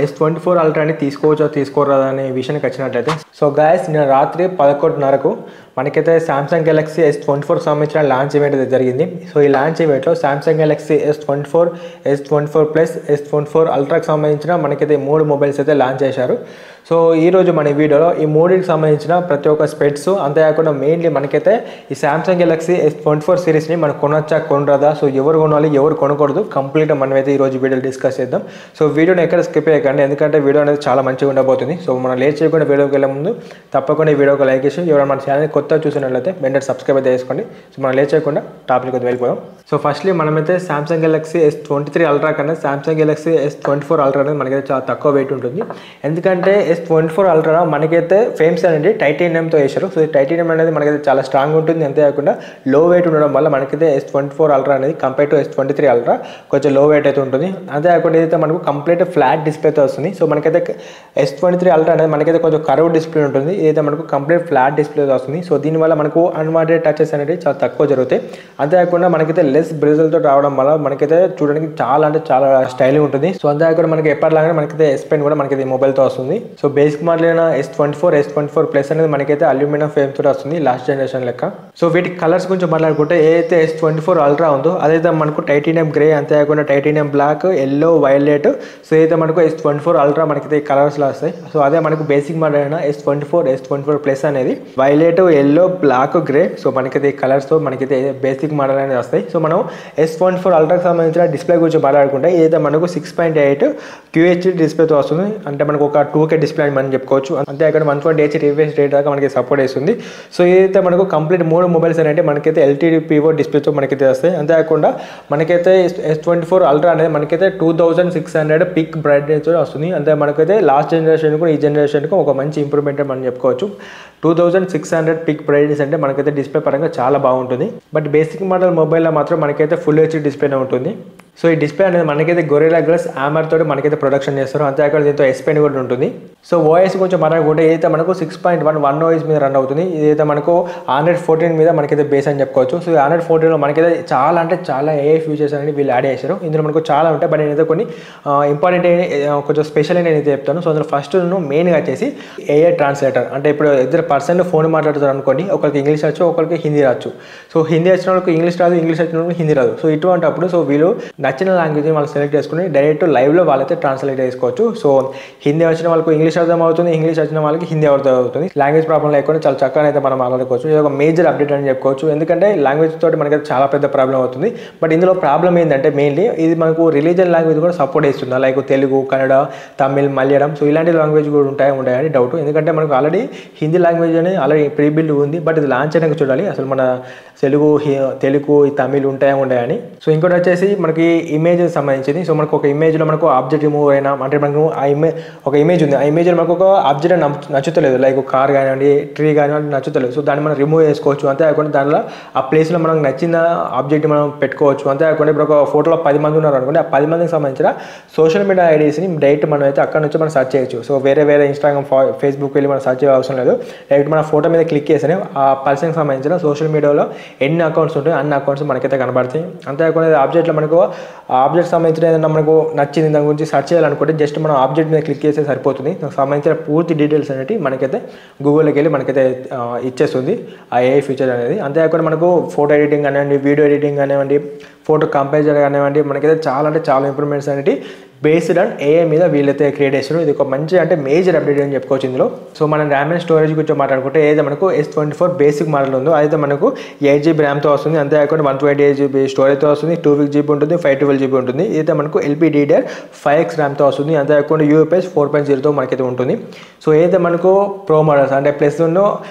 S24 అల్ట్రాని తీసుకోవచ్చో తీసుకోరాదా అనే విషయానికి వచ్చినట్లయితే, సో గైస్ నిన్న రాత్రి 11:30కు మనకైతే సామ్సంగ్ గెలాక్సీ S24 సంబంధించిన లాంచ్ ఈవెంట్ అయితే జరిగింది. సో ఈ లాంచ్ ఈవెంట్లో Samsung Galaxy S24, S24 plus, S24 అల్ట్రాకి సంబంధించిన మనకైతే 3 మొబైల్స్ అయితే లాంచ్ చేశారు. సో ఈరోజు మన వీడియోలో ఈ మూడింటికి సంబంధించిన ప్రతి ఒక్క స్పెట్స్, అంతేకాకుండా మెయిన్లీ మనకైతే ఈ సామ్సంగ్ గెలాక్సీ S24 సిరీస్ని మనం కొనొచ్చా కొనరాదా, సో ఎవరు కొనాలి ఎవరు కొనకూడదు కంప్లీట్గా మనమైతే ఈరోజు వీడియోలో డిస్కస్ చేద్దాం. సో వీడియోని ఎక్కడ స్కిప్ చేయకండి, ఎందుకంటే వీడియో అనేది చాలా మంచిగా ఉండబోతుంది. సో మనం లేట్ చేయకుండా వీడియోకి వెళ్ళే ముందు తప్పకుండా ఈ వీడియోకి లైక్ చేసి, ఎవరైనా మన ఛానల్ని కొత్త చూసినట్లయితే వెంటనే సబ్స్క్రైబ్ అయితే చేసుకోండి. సో మనం లేట్ చేయకుండా టాపిక్ అయితే వెళ్ళిపోయాం. సో ఫస్ట్లీ మనమైతే సామ్సంగ్ గెలాక్సీ S23 అల్ట్రా కన్నా సామ్సంగ్ గెలాక్సీ S24 అల్ట్రా అనేది మనకైతే చాలా తక్కువ వెయిట్ ఉంటుంది. ఎందుకంటే S24 అల్ట్రా మనకైతే ఫేమ్స్ అనేది టైటానియంతో వేశారు. సో ఈ టైటానియం అనేది మనకైతే చాలా స్ట్రాంగ్ ఉంటుంది, అంతేకాకుండా లో వెయిట్ ఉండడం వల్ల మనకైతే S24 అల్ట్రా అనేది కంపేర్ టు S23 అల్ట్రా కొంచెం లో వెయిట్ అయితే ఉంటుంది. అంతేకాకుండా ఏదైతే మనకు కంప్లీట్ ఫ్లాట్ డిస్ప్లేతో వస్తుంది. సో మనకైతే S23 అల్ట్రా అనేది మనకైతే కొంచెం కర్వ్ డిస్ప్లే ఉంటుంది, ఏదైతే మనకు కంప్లీట్ ఫ్లాట్ డిస్ప్లేతో వస్తుంది. సో దీనివల్ల మనకు అన్వాంటెడ్ టచెస్ అనేవి చాలా తక్కువ జరుగుతాయి. అంతేకాకుండా మనకైతే లెస్ బ్రిజల్తో రావడం వల్ల మనకైతే చూడడానికి చాలా అంటే చాలా స్టైలింగ్ ఉంటుంది. సో అంతేకాకుండా మనకి ఎప్పటిలాగానే మనకైతే S Pen కూడా మనకి మొబైల్తో వస్తుంది. సో బేసిక్ మోడల్ అయిన S24 ప్లస్ అనేది మనకైతే అల్యూమినియం ఫ్రేమ్ తోటి వస్తుంది, లాస్ట్ జనరేషన్ లెక్క. సో వీటి కలర్స్ గురించి మాట్లాడుకుంటే ఏదైతే S24 అల్ట్రా ఉందో అదైతే మనకు టైటానియం గ్రే, అంతేకాకుండా titanium black, yellow, violet. So ఏదైతే మనకు S24 అల్ట్రా మనకైతే కలర్స్లో వస్తాయి. సో అదే మనకు బేసిక్ మోడల్ అయిన S24 ప్లస్ అనేది violet, yellow, black, grey. So మనకైతే ఈ కలర్స్తో మనకైతే బేసిక్ మోడల్ అనేది వస్తాయి. సో మనం S24 అల్ట్రాకి సంబంధించిన డిస్ప్లే గురించి మాట్లాడుకుంటే ఏదైతే మనకు 6.8 QHD డిస్ప్లేతో వస్తుంది, అంటే మనకు ఒక 2K డిస్ప్లే అని మనం చెప్పుకోవచ్చు. అంతే అక్కడ 120Hz రిఫ్రెష్ రేట్ దాకా మనకి సపోర్ట్ చేస్తుంది. సో ఏదైతే మనకు కంప్లీట్ 3 మొబైల్స్ అంటే మనకైతే LTPO డిస్ప్లేతో మనకైతే వస్తాయి. అంతేకాకుండా మనకైతే S24 అల్ట్రా అనేది మనకైతే 2600 పిక్ బ్రైట్నెస్ వస్తుంది. అంతే మనకైతే లాస్ట్ జనరేషన్కు ఈ జనరేషన్కు ఒక మంచి ఇంప్రూవ్మెంట్ మనం చెప్పుకోవచ్చు. 2600 పిక్ బ్రైట్నెస్ అంటే మనకైతే డిస్ప్లే పరంగా చాలా బాగుంటుంది. బట్ బేసిక్ మోడల్ మొబైల్లో మాత్రం మనకైతే ఫుల్ హెచ్డీ డిస్ప్లేనే ఉంటుంది. సో ఈ డిస్ప్లే అనేది మనకైతే గొరిల్లా గ్లాస్ AMOLED తోటి మనకైతే ప్రొడక్షన్ చేస్తారు. అంతేకాకుండా దీంతో S Pen కూడా ఉంటుంది. సో OS కొంచెం మాట్లాడుకుంటే ఏదైతే మనకు 6.1 OS మీద రన్ అవుతుంది. ఇదైతే మనకు Android 14 మీద మనకైతే బేస్ అని చెప్పుకోవచ్చు. సో Android 14లో మనకైతే చాలా అంటే చాలా AI ఫీచర్స్ అనేది వీళ్ళు యాడ్ చేశారు. ఇందులో మనకు చాలా ఉంటాయి, బట్ నేనైతే కొన్ని ఇంపార్టెంట్ కొంచెం స్పెషల్ అని నేనైతే చెప్తాను. సో అందులో ఫస్ట్ మెయిన్గా వచ్చేసి AI ట్రాన్స్లేటర్. అంటే ఇప్పుడు ఇద్దరు పర్సన్ ఫోన్ మాట్లాడుతారు అనుకోండి, ఒకరికి ఇంగ్లీష్ వచ్చు, ఒకరికి హిందీ రావచ్చు. సో హిందీ వచ్చిన వాళ్ళకి ఇంగ్లీష్ రాదు, ఇంగ్లీష్ వచ్చిన వాళ్ళకి హిందీ రాదు. సో ఇటువంటి అప్పుడు సో వీళ్ళు నచ్చిన లాంగ్వేజ్ వాళ్ళు సెలెక్ట్ చేసుకుని డైరెక్ట్ లైవ్లో వాళ్ళైతే ట్రాన్స్లేట్ చేసుకోవచ్చు. సో హిందీ వచ్చిన వాళ్ళకు ఇంగ్లీష్ అర్థం అవుతుంది, ఇంగ్లీష్ వచ్చిన వాళ్ళకి హిందీ అర్థం అవుతుంది. లాంగ్వేజ్ ప్రాబ్లం లేకుండా చాలా చక్కగా అయితే మనం మాట్లాడుకోవచ్చు. ఇది ఒక మేజర్ అప్డేట్ అని చెప్పుకోవచ్చు, ఎందుకంటే లాంగ్వేజ్ తోటి మనకైతే చాలా పెద్ద ప్రాబ్లం అవుతుంది. బట్ ఇందులో ప్రాబ్లం ఏంటంటే మెయిన్లీ ఇది మనకు రిలీజియన్ లాంగ్వేజ్ కూడా సపోర్ట్ చేస్తుందా, లైక్ తెలుగు, కన్నడ, తమిళ్, మలయాళం. సో ఇలాంటి లాంగ్వేజ్ కూడా ఉంటాయని డౌట్, ఎందుకంటే మనకు ఆల్రెడీ హిందీ లాంగ్వేజ్ అనేది ఆల్రెడీ ప్రీ బిల్డ్ ఉంది. బట్ ఇది లాంచ్ అయినాక చూడాలి అసలు మన తెలుగు, తమిళ్ ఉంటాయని. సో ఇంకోటి వచ్చేసి మనకి ఇమేజ్ సంబంధించింది. సో మనకు ఒక ఇమేజ్లో మనకు ఆబ్జెక్ట్ రిమూవ్ అయినా, అంటే మనకు ఒక ఇమేజ్ ఉంది, ఆ ఇమేజ్లో మనకు ఒక ఆబ్జెక్ట్ నచ్చుతలేదు, లైక్ కార్ కానివ్వండి, ట్రీ కానివ్వండి నచ్చుతలేదు. సో దాన్ని మనం రిమూవ్ చేసుకోవచ్చు. అంతేకాకుండా దానిలో ఆ ప్లేస్లో మనకు నచ్చిన ఆబ్జెక్ట్ మనం పెట్టుకోవచ్చు. అంతేకాకుండా ఇప్పుడు ఒక ఫోటోలో 10 మంది ఉన్నారు అనుకోండి, ఆ 10 మందికి సంబంధించిన సోషల్ మీడియా ఐడీస్ని డైరెక్ట్ మనం అయితే అక్కడ నుంచి మనం సర్చ్ చేయొచ్చు. సో వేరే ఇన్స్టాగ్రామ్, ఫేస్బుక్ వెళ్ళి మనం సర్చ్ చేయ అవసరం లేదు. డైరెక్ట్ మన ఫోటో మీద క్లిక్ చేస్తేనే ఆ పర్సన్కి సంబంధించిన సోషల్ మీడియాలో ఎన్ని అకౌంట్స్ ఉంటాయి అన్ని అకౌంట్స్ మనకైతే కనబడతాయి. అంతేకాకుండా ఆబ్జెక్ట్లో మనకు ఆ ఆబ్జెక్ట్ సంబంధించిన ఏదైనా మనకు నచ్చింది దాని గురించి సర్చ్ చేయాలనుకుంటే జస్ట్ మనం ఆబ్జెక్ట్ మీద క్లిక్ చేస్తే సరిపోతుంది. దానికి సంబంధించిన పూర్తి డీటెయిల్స్ అనేవి మనకైతే గూగుల్లోకి వెళ్ళి మనకైతే ఇచ్చేస్తుంది ఆ AI ఫీచర్ అనేది. అంతేకాకుండా మనకు ఫోటో ఎడిటింగ్ కానివ్వండి, వీడియో ఎడిటింగ్ కానివ్వండి, ఫోటో కంపారిజన్ కానివ్వండి, మనకైతే చాలా ఇంప్రూవ్మెంట్స్ అనేవి బేస్డ్ ఆన్ AI మీద వీళ్ళైతే క్రియేట్ చేస్తారు. ఇది ఒక మంచి అంటే మేజర్ అప్డేట్ అని చెప్పుకోవచ్చు ఇందులో. సో మనం ర్యామ్ అండ్ స్టోరేజ్ గురించి మాట్లాడుకుంటే ఏదైతే మనకు S24 బేసిక్ మోడల్ ఉందో అదైతే మనకు 8GB ర్యామ్తో వస్తుంది. అంతేకాకుండా 128GB స్టోరేజ్తో వస్తుంది, 2GB ఉంటుంది, 512GB ఉంటుంది. ఇదైతే మనకు LPDDR5X ర్యామ్తో వస్తుంది. అంతేకాకుండా UFS 4.0తో మనకైతే ఉంటుంది. సో ఏదైతే మనకు ప్రో మోడల్స్ అంటే ప్లస్ ఉన్నో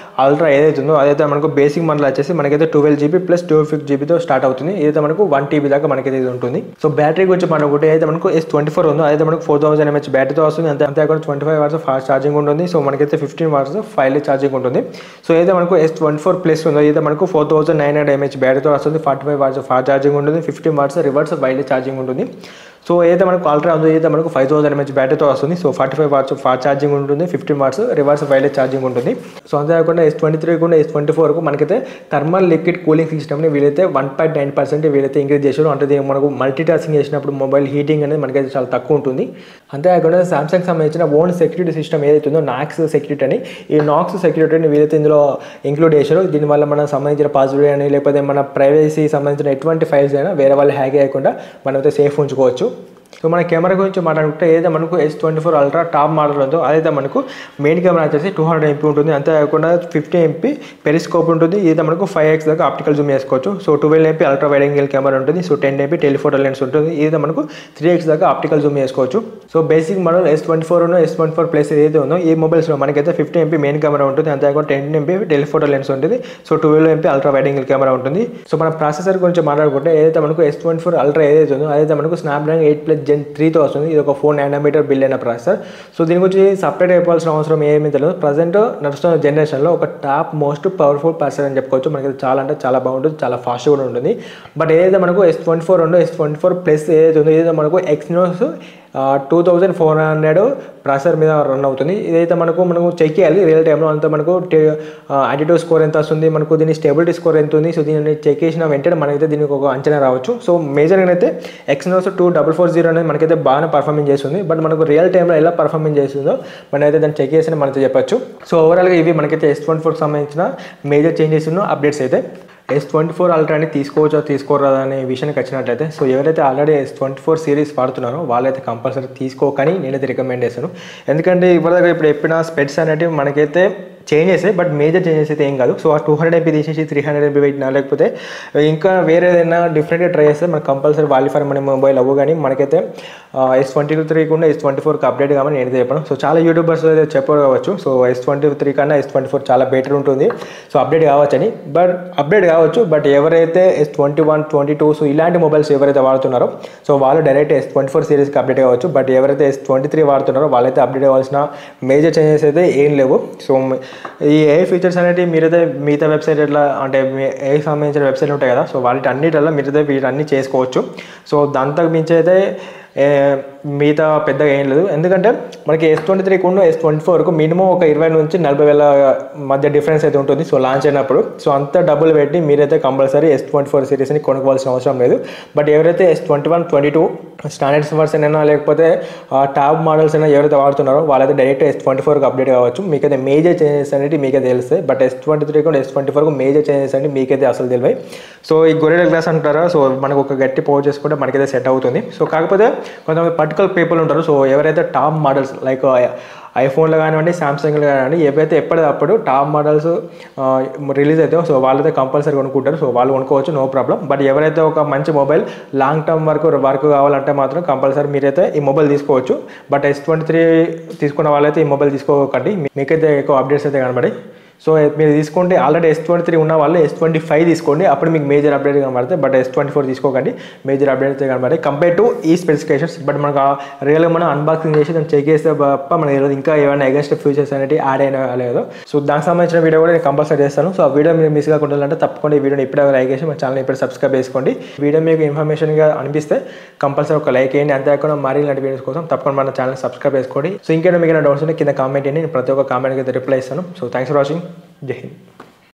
అల్ట్రా ఏదైతే ఉందో అదైతే మనకు బేసిక్ మోడల్ వచ్చేసి మనకైతే 12GB ప్లస్ 256GBతో స్టార్ట్ అవుతుంది. ఇదైతే మనకు 1TB దాకా మనకైతే ఇది ఉంటుంది. సో బ్యాటరీ గురించి మాట్లాడుకుంటే ఏదైతే మనకు S24 ఉందో అదైతే మనకు 4000 mAh బ్యాటరీతో వస్తుంది. అంతేకాకుండా 25 watts ఫాస్ట్ ఛార్జింగ్ ఉంటుంది. సో మనకైతే 15 watts ఫైల్ ఛార్జింగ్ ఉంటుంది. సో ఏదైతే మనకు S24 ప్లస్ ఉందో అయితే మనకు 4900 mAh బ్యాటరీతో వస్తుంది, 45 watts ఫాస్ట్ ఛార్జింగ్ ఉంటుంది, 15 watts రివర్స్ వైర్లెస్ ఛార్జింగ్ ఉంటుంది. సో ఏదైతే మనకు అల్ట్రా ఉందో ఏదైతే మనకు 5000 mAh బ్యాటరీతో వస్తుంది. సో 45 వాట్స్ ఫాస్ట్ ఛార్జింగ్ ఉంటుంది, 15 వాట్స్ రివర్స్ వైర్లెస్ ఛార్జింగ్ ఉంటుంది. సో అంతేకాకుండా S23 కూడా S24 మనకైతే థర్మల్ లిక్విడ్ కూలింగ్ సిస్టమ్ని వీలైతే 1.9% వీలైతే ఇంక్రీజ్ చేశారు. అంటే దీనికి మనకు మల్టీ టాస్కింగ్ చేసినప్పుడు మొబైల్ హీటింగ్ అనేది మనకైతే చాలా తక్కువ ఉంటుంది. అంతేకాకుండా సామ్సంగ్ సంబంధించిన ఓన్ సెక్యూరిటీ సిస్టమ్ ఏదైతే ఉందో నాక్స్ సెక్యూరిటీ అని, ఈ నాక్స్ సెక్యూరిటీని వీలైతే ఇందులో ఇంక్లూడ్ చేశారు. దీనివల్ల మనం సంబంధించిన పాస్వర్డ్ అని లేకపోతే మన ప్రైవసీ సంబంధించిన ఎటువంటి ఫైల్స్ అయినా వేరే వాళ్ళు హ్యాక్ చేయకుండా మనమైతే సేఫ్ ఉంచుకోవచ్చు. సో మన కెమెరా గురించి మాట్లాడుకుంటే ఏదైతే మనకు S24 అల్ట్రా టాప్ మోడల్ ఉందో అదైతే మనకు మెయిన్ కెమెరా వచ్చేసి 200 MP ఉంటుంది. అంతేకాకుండా 50 MP పెరిస్కోప్ ఉంటుంది. ఇదైతే మనకు 5x దాకా ఆప్టికల్ జూమ్ చేసుకోవచ్చు. So 12 MP ultra wide angle camera ఉంటుంది. సో 10 MP టెలిఫోటో లెన్స్ ఉంటుంది. ఇదైతే మనకు 3x దాకా ఆప్టికల్ జూమ్ చేసుకోవచ్చు. So basic model S24 S24 plus ఏదైతే ఉందో ఈ మొబైల్స్లో మనకైతే 50 MP మెయిన్ కెమెరా ఉంటుంది. అంతేకాకుండా 10 MP టెలిఫోటో లెన్స్ ఉంటుంది. So 12 MP ultra wide angle camera ఉంటుంది. సో మన ప్రాసెసర్ గురించి మాట్లాడుకుంటే ఏదైతే మనకు S24 అల్ట్రా ఏదైతే ఉందో అదైతే మనకు స్నాప్డ్రాగన్ 8+ Gen 3తో వస్తుంది. ఇది ఒక 4 nm బిల్ అయిన ప్రాసెసర్. సో దీని గురించి సపరేట్ అయిపోవాల్సిన అవసరం ఏమీ తెలియదు. ప్రజెంట్ నడుస్తున్న జనరేషన్లో ఒక టాప్ మోస్ట్ పవర్ఫుల్ ప్రాసెసర్ అని చెప్పుకోవచ్చు. మనకి చాలా అంటే చాలా బాగుంటుంది, చాలా ఫాస్ట్ కూడా ఉంటుంది. బట్ ఏదైతే మనకు S24 ఉందో S24 ప్లస్ ఏదైతే ఉందో ఏదైతే మనకు Exynos 2400 ప్రాసెసర్ మీద రన్ అవుతుంది. ఇదైతే మనకు చెక్ చేయాలి రియల్ టైంలో. అంతా మనకు యాటిట్యూడ్ స్కోర్ ఎంత వస్తుంది, మనకు దీని స్టేబిలిటీ స్కోర్ ఎంత ఉంది. సో దీన్ని చెక్ చేసిన వెంటనే మనకైతే దీనికి ఒక అంచనా రావచ్చు. సో మేజర్గా అయితే Exynos 2440 అనేది మనకైతే బాగానే పర్ఫార్మెన్స్ చేస్తుంది. బట్ మనకు రియల్ టైంలో ఎలా పర్ఫార్మెన్స్ చేస్తుందో మనమైతే దాన్ని చెక్ చేసి మనతో చెప్పచ్చు. సో ఓవరాల్గా ఇవి మనకైతే S24కి సంబంధించిన మేజర్ చేంజెస్ ఉన్న అప్డేట్స్ అయితే. S24 అల్ట్రాని తీసుకోవచ్చా తీసుకోరాదా అనే విషయానికి వచ్చినట్లయితే, సో ఎవరైతే ఆల్రెడీ S24 సిరీస్ వాడుతున్నారో వాళ్ళైతే కంపల్సరీ తీసుకోకని నేనైతే రికమెండ్ చేస్తాను. ఎందుకంటే ఇప్పటిదాకా ఇప్పుడు చెప్పిన స్పెట్స్ అనేవి మనకైతే చేంజెస్, బట్ మేజర్ చేంజెస్ అయితే ఏం కాదు. సో ఆ 200 MP తీసేసి 300 MP పెట్టినా లేకపోతే ఇంకా వేరే ఏదైనా డిఫరెంట్గా ట్రై చేస్తే మనకు కంపల్సరీ వాల్యూఫర్ మన మొబైల్ అవ్వు. కానీ మనకైతే S23 కూడా S24కి అప్డేట్ కామని నేనైతే చెప్పాను. సో చాలా యూట్యూబర్స్ అయితే చెప్పరు కావచ్చు. సో S23 కన్నా S24 చాలా బెటర్ ఉంటుంది, సో అప్డేట్ కావచ్చని. బట్ అప్డేట్ కావచ్చు, బట్ ఎవరైతే S21, 22 సో ఇలాంటి మొబైల్స్ ఎవరైతే వాడుతున్నారో సో వాళ్ళు డైరెక్ట్ S24 సిరీస్కి అప్డేట్ కావచ్చు. బట్ ఎవరైతే S23 వాడుతున్నారో వాళ్ళైతే అప్డేట్ కావాల్సిన మేజర్ చేంజెస్ అయితే ఏం లేవు. సో ఈ ఏ ఫీచర్స్ అనేవి మీరైతే మిగతా వెబ్సైట్ ఎట్లా అంటే ఏ సంబంధించిన వెబ్సైట్ ఉంటాయి కదా, సో వాటి అన్నిటిలో మీరైతే వీటన్నీ చేసుకోవచ్చు. సో దాంతో మించి అయితే మిగతా పెద్దగా ఏం లేదు. ఎందుకంటే మనకి S23 S24కు మినిమం ఒక 20 నుంచి 40 వేల మధ్య డిఫరెన్స్ అయితే ఉంటుంది. సో లాంచ్ అయినప్పుడు సో అంత డబ్బులు పెట్టి మీరైతే కంపల్సరీ S24 సిరీస్ని కొనుక్కోవాల్సిన అవసరం లేదు. బట్ ఎవరైతే S21, 22 స్టాండర్డ్స్ వర్షన్ అయినా లేకపోతే టాప్ మోడల్స్ అయినా ఎవరైతే వాడుతున్నారో వాళ్ళైతే డైరెక్ట్ S24కి అప్డేట్ కావచ్చు. మీకైతే మేజర్ చేంజెస్ అనేవి మీకైతే తెలుస్తాయి. బట్ S23 S24కు మేజర్ చేంజెస్ అనేవి మీకైతే అసలు తెలివాయి. సో ఈ గొరిల్లా గ్లాస్ అంటారా, సో మనకు ఒక గట్టి పవర్ చేసుకుంటే మనకైతే సెట్ అవుతుంది. సో కాకపోతే కొంతమంది పర్టికులర్ పీపుల్ ఉంటారు. సో ఎవరైతే టాప్ మోడల్స్ లైక్ ఐఫోన్లో కానివ్వండి, సామ్సంగ్లో కానివ్వండి, ఏవైతే ఎప్పటికప్పుడు టాప్ మోడల్స్ రిలీజ్ అవుతాయో సో వాళ్ళైతే కంపల్సరీ కొనుక్కుంటారు. సో వాళ్ళు కొనుక్కోవచ్చు, నో ప్రాబ్లం. బట్ ఎవరైతే ఒక మంచి మొబైల్ లాంగ్ టర్మ్ వర్క్ కావాలంటే మాత్రం కంపల్సరీ మీరైతే ఈ మొబైల్ తీసుకోవచ్చు. బట్ S23 తీసుకున్న వాళ్ళైతే ఈ మొబైల్ తీసుకోకండి, మీకైతే ఎక్కువ అప్డేట్స్ అయితే కనబడి. సో మీరు తీసుకుంటే ఆల్రెడీ S23 ఉన్న వాళ్ళు S25 తీసుకోండి, అప్పుడు మీకు మేజర్ అప్డేట్ కనబడతాయి. బట్ S24 తీసుకోకండి, మేజర్ అప్డేట్ అయితే కనబడతాయి కంపేర్ టు ఈ స్పెసిఫికేషన్స్. బట్ మనకు రియల్గా మనం అన్బాక్సింగ్ చేసి దాన్ని చెక్ చేస్తే తప్ప మనకి తెలియదు ఇంకా ఏమైనా ఎగస్ట్ ఫ్యూచర్స్ అనేవి యాడ్ అయినా లేదో. సో దానికి సంబంధించిన వీడియో కూడా నేను కంపల్సరీ చేస్తాను. సో ఆ వీడియో మీరు మిస్ కాకుండా అంటే తప్పకుండా ఈ వీడియోని ఇప్పుడే లైక్ చేసి మన ఛానల్ ఇప్పుడు సబ్స్క్రైబ్ చేసుకోండి. వీడియో మీకు ఇన్ఫర్మేషన్గా అనిపిస్తే కంపల్సరీ ఒక లైక్ చేయండి. అంతేకాకుండా మరీ ఇలాంటి వీడియోస్ కోసం తప్పకుండా మన ఛానల్ సబ్స్క్రైబ్ చేసుకోండి. సో ఇంకేమైనా మీకు డౌట్స్ ఉంటే కింద కామెంట్ చేయండి, నేను ప్రతి ఒక్క కామెంట్కి అయితే రిప్లై ఇస్తాను. So thanks for watching. జై హింద్.